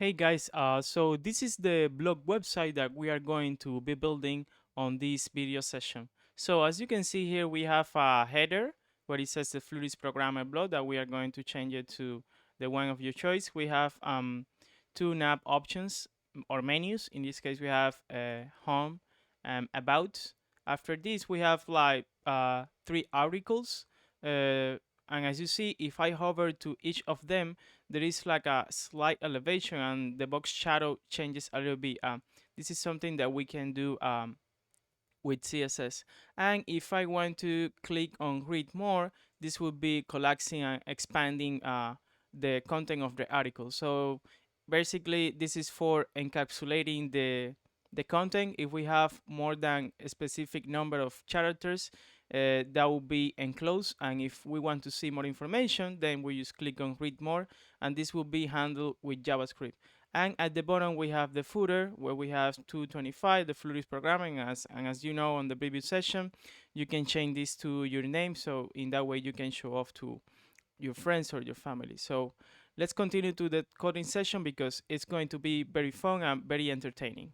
Hey guys, so this is the blog website that we are going to be building on this video session. So as you can see here, we have a header where it says the Fluidis Programmer blog that we are going to change it to the one of your choice. We have two nav options or menus. In this case, we have home and about. After this, we have like three articles. And as you see, if I hover to each of them, there is like a slight elevation and the box shadow changes a little bit. This is something that we can do with CSS. And if I want to click on read more, this will be collapsing and expanding the content of the article. So basically, this is for encapsulating the content. If we have more than a specific number of characters, that will be enclosed. And if we want to see more information, then we just click on read more, and this will be handled with JavaScript. And at the bottom, we have the footer where we have 225, the Fluidis programming. And as you know on the previous session, you can change this to your name. So in that way, you can show off to your friends or your family. So let's continue to the coding session because it's going to be very fun and very entertaining.